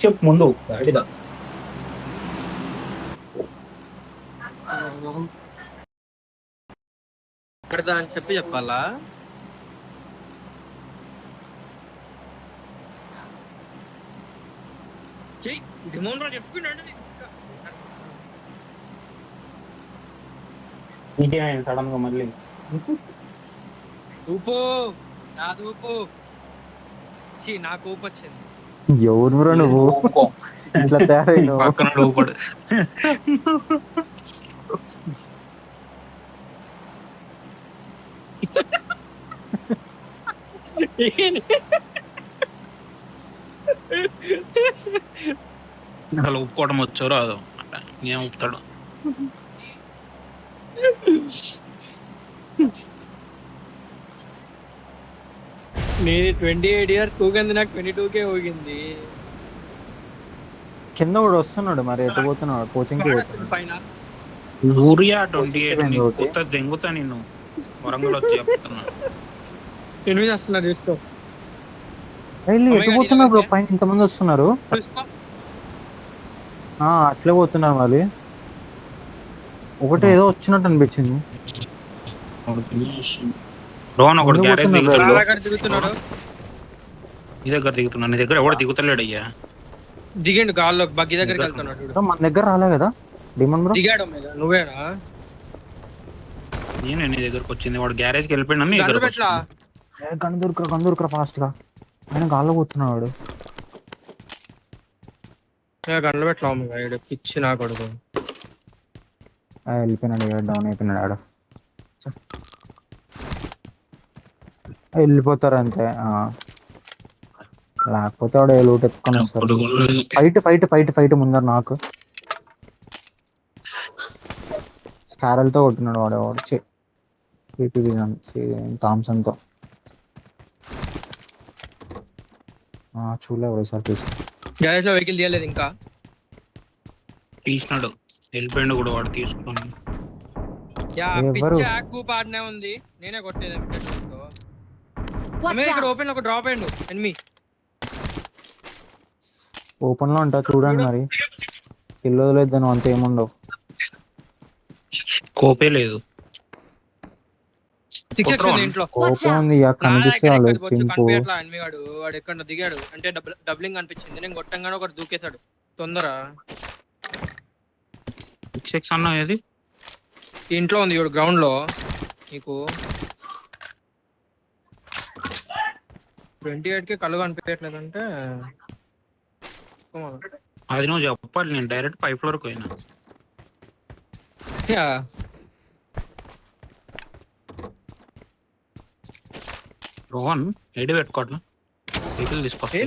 చెప్పు ముందు గట్టిగా. ఇక్కడదా అని చెప్పాలా? డిమోన్ చెప్పిండు. ఇంకేమైంది సడన్ గా మళ్ళీ? ఊపు నాది ఊపు. నాకు ఊపు వచ్చింది. ఎవరు నువ్వు ఇట్లా తయారైనావు? పక్కన ఊపడు. అసలు ఊపుకోవడం వచ్చో రాదు ఏం ఊపుతాడు. నేను 28 years ఊగింది, నాకు 22K ఊగింది. కింద కూడా వస్తున్నాడు, మరి ఎటు పోతున్నాడు? కోచింగ్ కి పోతున్నాడు. పైన ఊరియా 28 కొత్త దెంగుతా నిన్ను వరంగల్ వచ్చి చెప్తున్నా. 8 వస్తున్నారు చూసుకో. ఎటు పోతున్నారు బ్రో? పైన ఇంతమంది వస్తున్నారు. అట్లే పోతున్నారు మరి. ఒకటి ఏదో వచ్చినట్టు అనిపించింది. రోహన్ ఒకటి గ్యారేజ్ దిగుతున్నాడు. నీ దగ్గర దిగుతున్నా. నీ దగ్గర ఎవడు దిగుతలేడు అయ్యా. దిగండు గాల్లో బగ్గి దగ్గరికి వెళ్తున్నాడు. మన దగ్గర రాలే కదా డిమన్ బ్రో? దిగాడు నువ్వేనా? నేను నీ దగ్గరకు వచ్చింది. వాడు గ్యారేజ్కి వెళ్ళిపోయినా గన్ను దొరకరా ఫాస్ట్ గా. ఆయన గాల్లో పోతున్నాడు. గన్నులు పెట్టలా పిచ్చి నా కొడుకు. వెళ్ళిపోయినాడు, డౌన్ అయిపోయినాడు ఆడ. వెళ్ళిపోతారు అంతే. లేకపోతే వాడు లూట్ ఎత్తుకొని వస్తారు. ఫైట్ ముందర నాకు స్కారల్ తో కొట్టినాడు వాడు థామ్సన్ తో. చూడలే ఒకసారి చూసి. గ్యారేజ్ లో వెహికల్ తీయలేదు ఇంకా. తీసినాడు, వెళ్ళిపోయిండు కూడా వాడు తీసుకుని. పాడనే ఉంది. నేనే కొట్టేది ఇక్కడ ఓపెన్ లో ఒక డ్రాప్ అయ్యిండు. ఎనిమి ఓపెన్ లో ఉంటా చూడండి మరి. కిల్ వదిలేదు దాని అంత ఏముండవు. కోపే లేదు. ఇంట్లో వాడు ఎక్కడ దిగాడు అంటే డబ్లింగ్ అనిపించింది. నేను కొట్టంగానే ఒకటి దూకేశాడు తొందర. అన్న ఏది ఇంట్లో ఉంది గ్రౌండ్ లో. నీకు 28కి కళ్ళు కనిపించట్లేదంటే అది నువ్వు చెప్పాలి. నేను డైరెక్ట్ పైప్ వరకు పోయినా. రోహన్ ఏడి పెట్టుకోవట్లా వెహికల్ తీసుకొస్తా.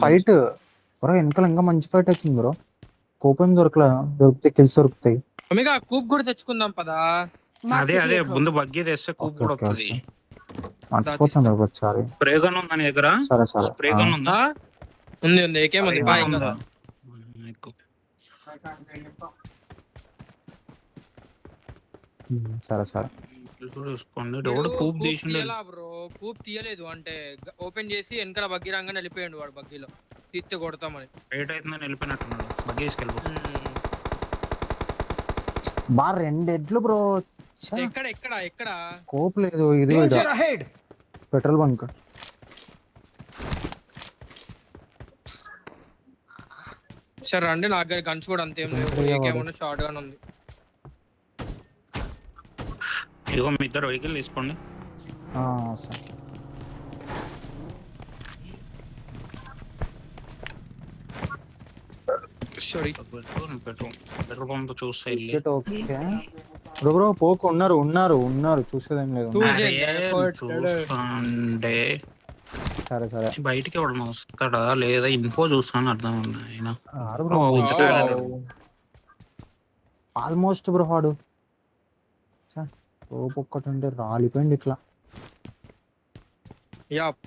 ఫైట్ బ్రో వెనకాల ఇంకా మంచి ఫైట్ అవుతుంది బ్రో. కోపం దొరికితే కిల్స్ దొరుకుతాయి. కూప్ కూడా తెచ్చుకుందాం పదా. అదే ముందు బగ్గి తెస్తే కూప్ కూడా వస్తుంది. మర్చిపోతాను ఒకసారి. స్ప్రే గన్ ఉందా నీ దగ్గర? స్ప్రే గన్ ఉందా? ఉంది ఏకేముంది. సరే కూప్ తీయలేదు అంటే ఓపెన్ చేసి వెనకాల బగ్గి రంగానే వెళ్ళిపోయాడు వాడు. బగ్గీలో తీస్తే కొడతామని రైట్ అవుతుందని వెళ్ళిపోయినట్టున్నాడు. బగ్గి తీసుకెళ్ళిపో. బాగా 2 ఎడ్లు బ్రో. ఎక్కడ కోప్ లేదు. ఇది పెట్రోల్ బంక్. సరే రండి. నాకు దగ్గర గన్స్ కూడా అంతేం లేవు. షార్ట్ గానే ఉంది. ఇదిగో మీ ఇద్దరు వెహికల్ తీసుకోండి. పెట్రోల్ పంప్ చూస్తే బ్రో పోకు ఉన్నారు చూసేదేం లేదు. సరే బయటికి ఎవడన్నా వస్తాడా లేదా ఇన్ఫో చూస్తాను అర్థం ఉంది. ఆల్మోస్ట్ బ్రో వాడు ఒక్కటి ఉంటే రాలిపోయింది ఇట్లా.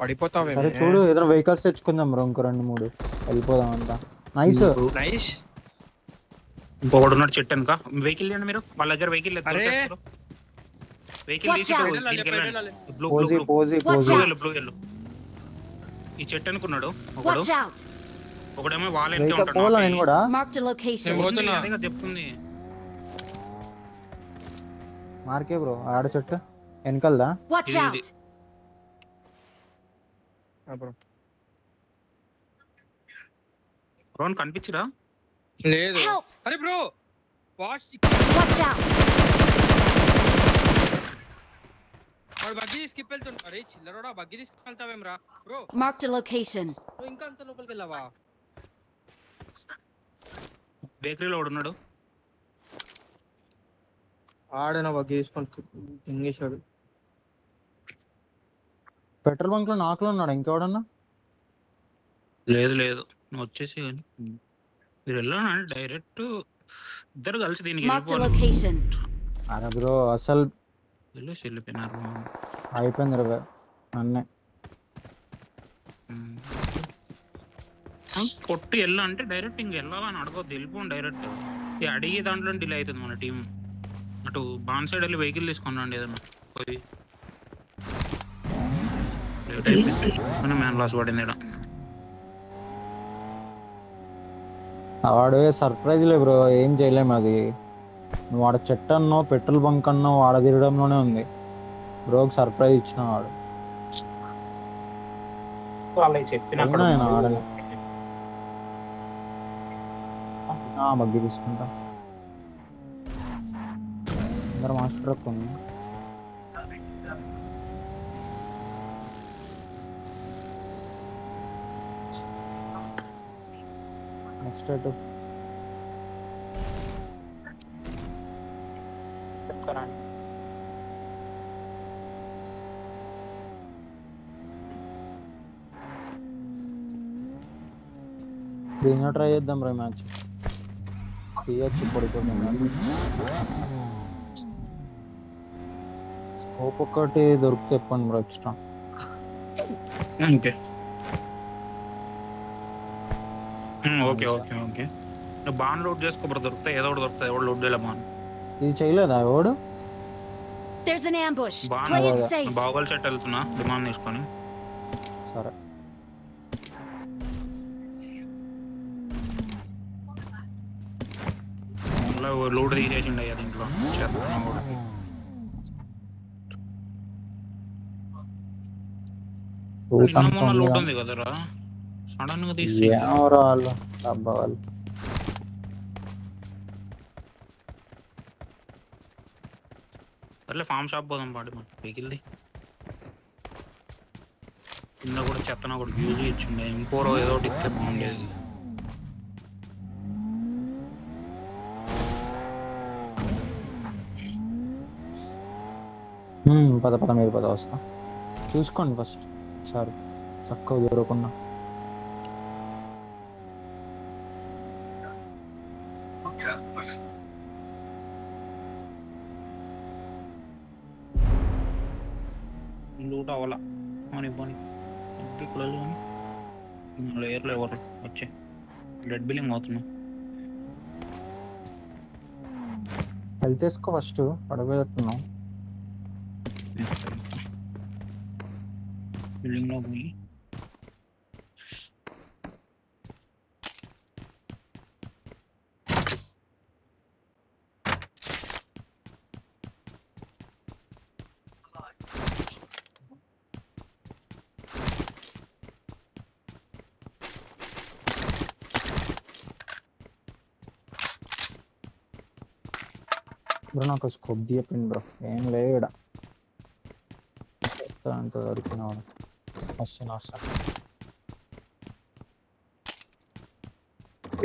పడిపోతావే. సరే చూడు ఏదైనా వెహికల్స్ తెచ్చుకుందాం బ్రో. ఇంకో 2-3 వెళ్ళిపోదాం అంతా. నైస్. ఇంకొకడు ఉన్నాడు చెట్టు వెనక. వెహికల్ మీరు వాళ్ళ దగ్గర వెహికల్ వెహికల్ Watch తీసి out. దీనికి వెళ్ళండి. వెళ్ళాలి. బ్లూ పోజీ బ్లూ పోజీ Watch పోజీ out. బ్లూ ఎల్లు ఈ చెట్టు అనుకున్నాడు ఒకడు Watch out! ఒకడేమో వాళ్ళ వెనకే వెహికల్ ఉంటాడు పోవాలా నాపై. నేను కూడా Marked a location. నేను పోతున్నా. అదేగా చెప్తుంది మార్కే బ్రో ఆడ చెట్టు వెనకల్దా Watch ఇది- out! రోన్ కనిపించరా లేదు Help! అరే బ్రో వాచ్ Watch out! వాడు బగ్గి తీసుకు వెళ్తుంటా. అరే చిల్లరోడా బగ్గి తీసుకెళ్తావేం రా బ్రో? Marked a location. నువ్వు ఇంకా అంత లోపలికి వెళ్ళావా? బేకరీలో ఉన్నాడు ఆడన బగ్గి తీసుకొని తింగేశాడు. పెట్రోల్ బంక్ లో నాకులో ఉన్నాడు ఇంకెవడన్నా లేదు లేదు నువ్వు వచ్చేసి కానీ మీరు వెళ్ళాను డైరెక్ట్ ఇద్దరు కలిసి దీనికి Marked a వెళ్ళిపోవాలి location. అరే బ్రో అసలు వెళ్ళేసి వెళ్ళిపోయినారు అయిపోయింది రే అన్నే కొట్టి వెళ్ళా అంటే డైరెక్ట్ ఇంక వెళ్ళాలని అడగొద్దు వెళ్ళిపోండి డైరెక్ట్ ఇది అడిగి దాంట్లో డిలే అవుతుంది మన టీం అటు బాన్ సైడ్ వెళ్ళి వెహికల్ తీసుకొని రండి ఏదన్నా పోయి లేట్ అయిపోయింది మన మ్యాన్ లాస్ పడింది ఈడ. వాడు సర్ప్రైజ్ లే బ్రో ఏం చేయలేము అది నువ్వు ఆడ చెట్టు అన్నో పెట్రోల్ బంక్ అన్నో ఆడ తిరగడంలోనే ఉంది బ్రోకి సర్ప్రైజ్ ఇచ్చిన వాడు వాళ్ళకి చెప్పిన అవునా ఆయన ఆడని బగ్గి తీసుకుంటా అందరు మాస్టర్ ట్రక్ ఉంది నెక్స్ట్ అటు చెప్తారా దీనిగా ట్రై చేద్దాం రా మ్యాచ్ తీయచ్చు పడిపోతుంది స్కోప్ ఒక్కటి దొరికితే చెప్పండి bro extra okay okay okay okay నువ్వు బాన్ లోడ్ చేసుకోబడి దొరుకుతాయి ఏదో ఒకటి దొరుకుతాయి ఎవడు లోడ్ చేయలే బాన్ ఇది చేయలేదా ఎవడు There's an ambush. బాన్ Play it safe. బాగోల్ సెట్ వెళ్తున్నా డిమాండ్ తీసుకొని సరే లోడ్ తీసేసిండు అయ్యా దీంట్లో చేస్తున్నా కూడా నిన్న మొన్న లోడ్ ఉంది కదరా సడన్ గా తీసి ఎవరు వాళ్ళు అబ్బా వాళ్ళు సర్లే ఫామ్ షాప్ పోదాం పాడి మన వెహికల్ది కింద కూడా చెత్తన కూడా యూజ్ ఇచ్చిండే ఇంకోరో ఏదో ఒకటి ఇస్తే బాగుండేది పద పద మీరు పద వస్తా చూసుకోండి ఫస్ట్ సార్ తక్కువ దొరకకుండా లూట్ అవ్వాల అని పోనీ ఇప్పుడు లేయర్లో ఎవరు వచ్చే రెడ్ బిల్లింగ్ అవుతున్నా హెల్త్ వేసుకో ఫస్ట్ పడబోతున్నాం బిల్డింగ్ లో పోయి బ్రో నాకు స్కోప్ చెప్పింది బ్రో ఏం లేడు అంత దొరికినాడు వస్తున్నా వస్తాను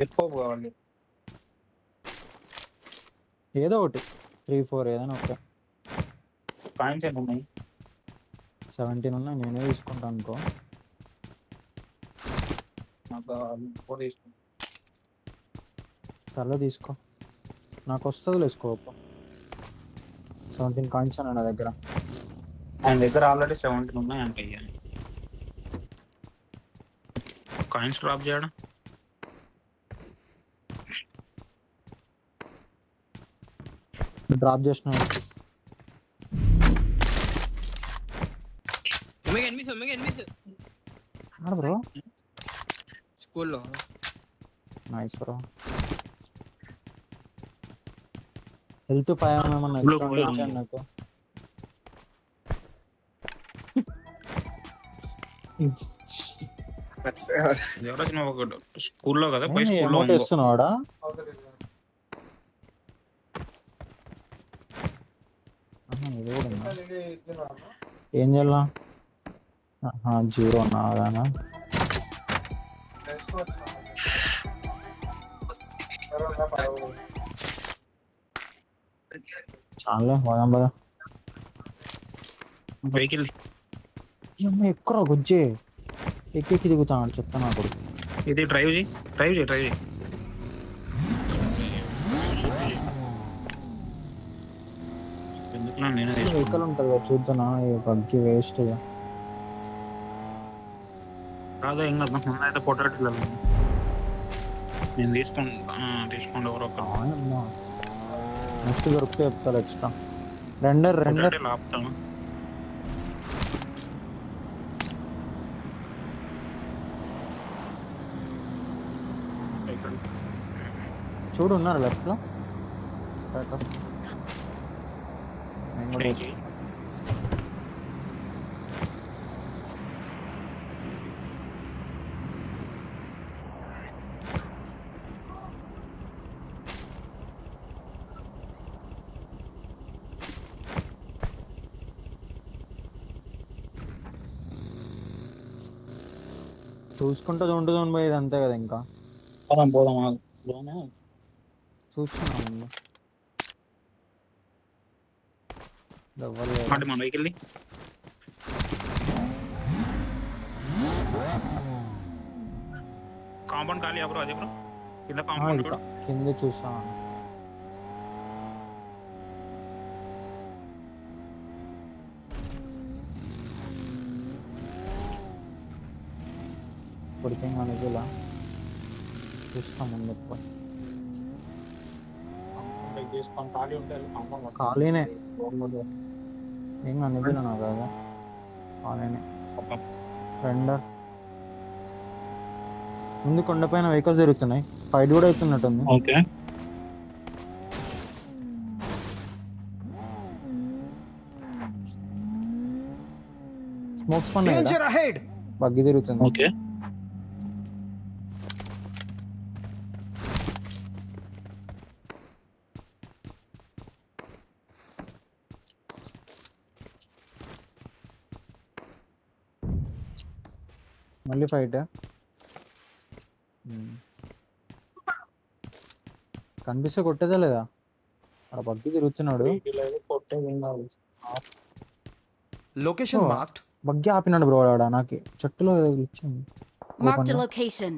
ఎక్కువ కావాలి ఏదో ఒకటి 3-4 ఏదైనా ఓకే పాయింట్స్ ఎన్ని ఉన్నాయి 17 ఉన్నాయి నేనే తీసుకుంటాను అనుకో నాకు ఫోర్ తీసుకుంటాను సర్లే తీసుకో నాకు వస్తుంది స్కోప్ 17 కాయిన్స్ అన్న నా దగ్గర ఆయన దగ్గర ఆల్రెడీ 17 ఉన్నాయి అంటే కాయిన్స్ డ్రాప్ చేయడం డ్రాప్ చేసిన ఆడ బ్రో స్కూల్లో నైస్ బ్రో. హెల్త్ 5 ఏమన్నా Blue ఎక్స్ట్రా ఉంటే పోయాం. ఇచ్చాను నాకు. ఎవరో చిన్న ఒకడు స్కూల్లో కదా పోయి స్కూల్లో అమౌంట్ ఇస్తున్నావాడా? ఇది కూడా ఉందా? ఏం చేయాలా? 0 అన్నా. చాలే పోదాం పదా. వెహికల్ అమ్మ ఎక్కువ గొజ్జే ఎక్కి దిగుతాడు చెప్తా నాకు. ఇది డ్రైవ్ చేయి. ఎందుకున్నా నేనే వెహికల్ తీసుకున్నాను. ఉంటుంది కదా చూద్దానా, బగ్గి వేస్ట్. కాదు ఏం కదా ముందైతే పొటాటో నేను తీసుకోండి ఎవరో ఒకరు. నెక్స్ట్ దొరికితే చెప్తారు ఎక్స్ట్రా. రెండర్ పొటాటోలు ఆపుతాను. చూడు ఉన్నారు లెఫ్ట్ లో. చూసుకుంటూ ఉంటుంది పోయేది అంతే కదా. ఇంకా పోదాం చూస్తున్నాము అంటే మన వెహికల్ని కాంపౌండ్ ఖాళీ బ్రో. అదే బ్రో కింద కాంపౌండ్ కూడా కింద చూసా. ఇప్పటికేం అనుకోలే, చూస్తాం ముందు. చేసుకొని ఖాళీ ఉంటే ఖాళీనే ఏం అనిపించలే నాకు కదా. ఖాళీనే. రెండర్ ముందు కొండపైన వెహికల్స్ తిరుగుతున్నాయి. ఫైట్ కూడా అవుతున్నట్టుంది. ఓకే. స్మోక్స్ పన్నాయి, బగ్గి తిరుగుతుంది. ఓకే మళ్ళీ ఫైట్ కనిపిస్తే కొట్టేదా లేదా? అక్కడ బగ్గి తిరుగుతున్నాడు. Location marked. బగ్గి ఆపినాడు బ్రో. ఆడ నాకు చెట్టులో ఇచ్చింది. Marked a location.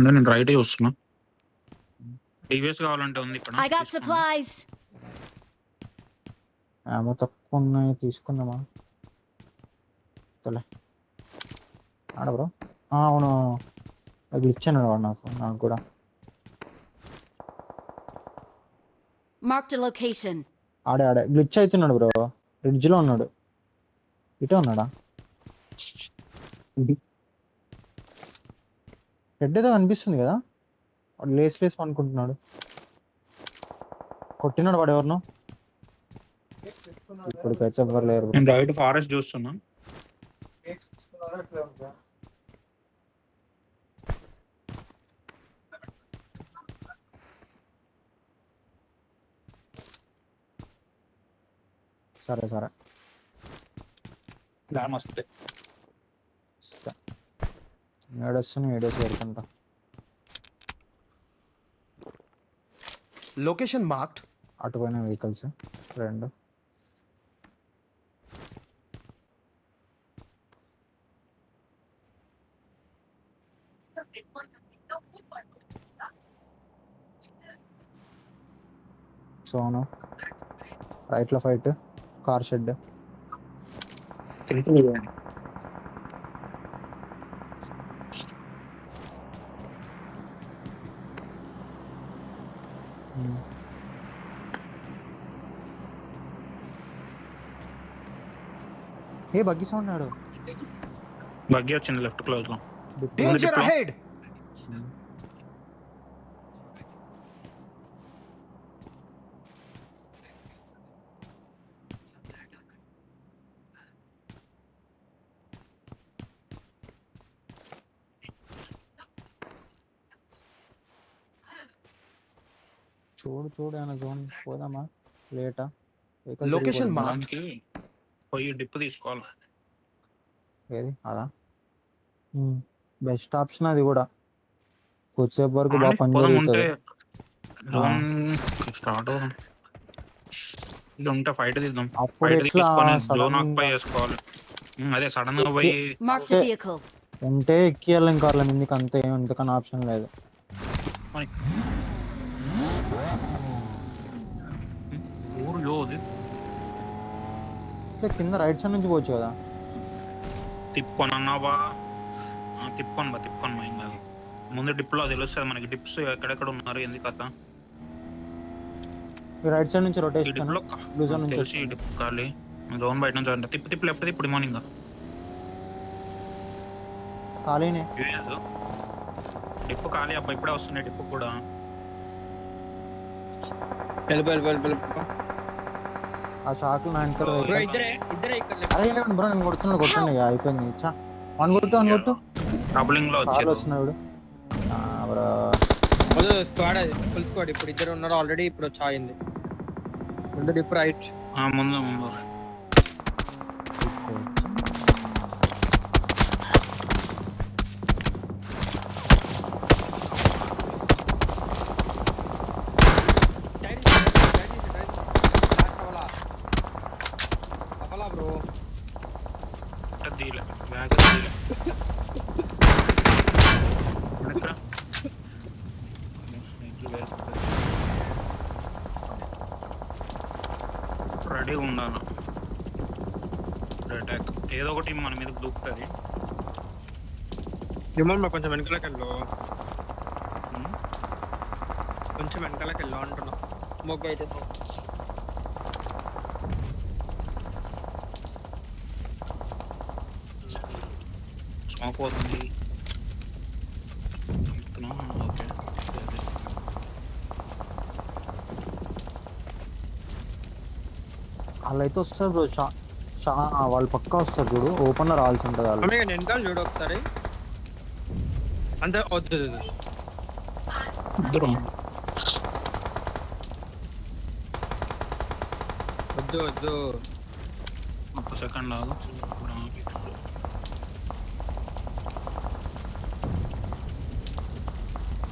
నేను రైట్ వస్తున్నా. టీవీఎస్ కావాలంటే ఉంది ఇక్కడ. I got supplies. ఏమో తక్కువ ఉన్నాయి, తీసుకుందామా? తలే ఆడ బ్రో. అవును అది ఇచ్చాను వాడు నాకు కూడా. Marked a location. ఆడే గ్లిచ్ అవుతున్నాడు బ్రో. బ్రిడ్జ్ లో ఉన్నాడు. ఇటే ఉన్నాడా? హెడ్ ఏదో కనిపిస్తుంది కదా. వాడు లేస్ అనుకుంటున్నాడు. కొట్టినాడు వాడు ఎవరినో. ఇప్పటికైతే ఎవరు లేరు. నేను రైట్ ఫారెస్ట్ చూస్తున్నా. సరే మస్తు ఏడొస్తున్నా, ఏడేసి పెడుతుంటా. Location marked. అటుపోయిన వెహికల్స్ రెండు. సోను రైట్ లో ఫైట్, కార్ షెడ్. ఏ బగ్గి సౌండ్ ఆడు బగ్గి వచ్చింది లెఫ్ట్ క్లోజ్ లో. Danger ahead! చూడు అన్న జోన్ పోదామా లేటా Location marked. దానికి పోయి డిప్ తీసుకోవాలి. ఏది అదా బెస్ట్ ఆప్షన్ అది కూడా కొద్దిసేపు వరకు బాగా పని పోదాం ఉంటే జరుగుతుంది జోన్ స్టార్ట్ అవుదాం. ఇది ఉంటే ఫైట్ తీద్దాం. అప్పుడు ఫైట్ ఎట్లా తీసుకొని జోన్ సడన్ ఆక్యుపై చేసుకోవాలి. అదే సడన్ గా పోయి Marked a vehicle. ఉంటే ఎక్కియాలి ఇంకా వాళ్ళ మీదకి అంతే ఇంతకన్నా ఆప్షన్ లేదు. ఊర్లో కింద రైట్ సైడ్ నుంచి పోవచ్చు కదా. తిప్పుకొని అన్నావా? తిప్పుకొని బా ఏం కాదు. ముందు డిప్ లో తెలుస్తుంది మనకి డిప్స్ ఎక్కడెక్కడ ఉన్నారు ఎందుకు కథ. రైట్ సైడ్ నుంచి ఈ రొటేషన్ డిప్ లో బ్లూ జోన్ నుంచి తెలిసి డిప్ కాలి జోన్ బయట నుంచి అంటే తిప్పు లెఫ్ట్ తిప్పుడు మార్నింగ్ ఖాళీనే. డిప్ ఖాళీ అబ్బా ఇప్పుడే వస్తున్నాయి డిప్ కూడా. వెళ్ళిపో. ఆ షాక్ నా వెనకాల బ్రో వెహికల్. ఇద్దరే ఇక్కడ అరే లేవండి బ్రో నేను కొట్టండి ఇక అయిపోయింది. వన్ కొట్టు డబులింగ్ లో కార్లు వచ్చారు. వస్తున్నాడు బ్రో. స్క్వాడ్ అది ఫుల్ స్క్వాడ్. ఇప్పుడు ఇద్దరు ఉన్నారు ఆల్రెడీ. ఇప్పుడు వచ్చి ఆగింది. ముందు డిప్ రైట్. ముందు బ్రో దీలే రెడీ ఉండాలి. అటాక్ ఏదో ఒకటి మన మీద దూకుతుంది. రిమోట్ కొంచెం వెనకాలకి వెళ్ళు. కొంచెం వెనకాలకి వెళ్ళు అంటున్నా. మొగ్గ అయితే స్మోక్ పోతుంది. ఓకే వాళ్ళు అయితే వస్తారు బ్రో. వాళ్ళు పక్కా వస్తారు చూడు. ఓపెన్ లో రావాల్సి ఉంటుంది వాళ్ళు. వెనకాల చూడు ఒకసారి. అంతే వద్దు ఇద్దరు వద్దు. ఒక సెకండ్ ఆగు.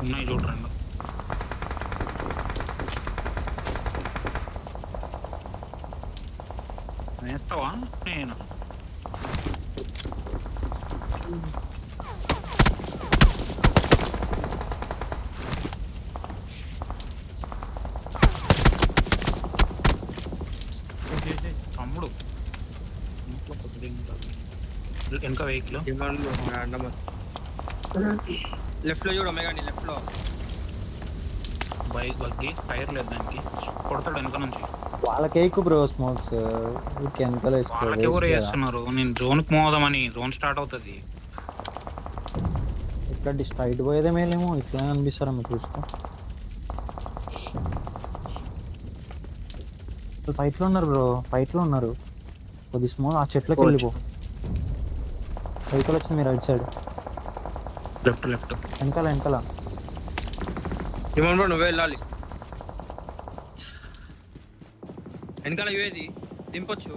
ఉన్నాయి చూడండి. వేస్తావా? నేను తమ్ముడు వెనక వెహికల్ లెఫ్ట్ లో చూడు ఒమేగా నీ లెఫ్ట్ లో. బైక్ బగ్గి టైర్ లేదు దానికి. కొడతాడు వెనక నుంచి. వాళ్ళకే ఎక్కువ బ్రో స్మోక్స్ వెనకాల వాళ్ళకి ఎవరు వేస్తున్నారు? నేను జోన్ కి మోదామని. జోన్ స్టార్ట్ అవుతుంది. ఇక్కడ స్ట్రైట్ పోయేదే మేలేమో. ఇట్లా అనిపిస్తారా మీరు చూసుకో. ఫైట్ లో ఉన్నారు బ్రో. ఫైట్ లో ఉన్నారు. కొద్ది స్మోక్ ఆ చెట్లకి వెళ్ళిపో. వెహికల్ వచ్చింది మీరు రైట్ సైడ్. లెఫ్ట్ వెనకాల రిమోట్ నువ్వే వెళ్ళాలి. వెనకాల ఇవేది దింపొచ్చు.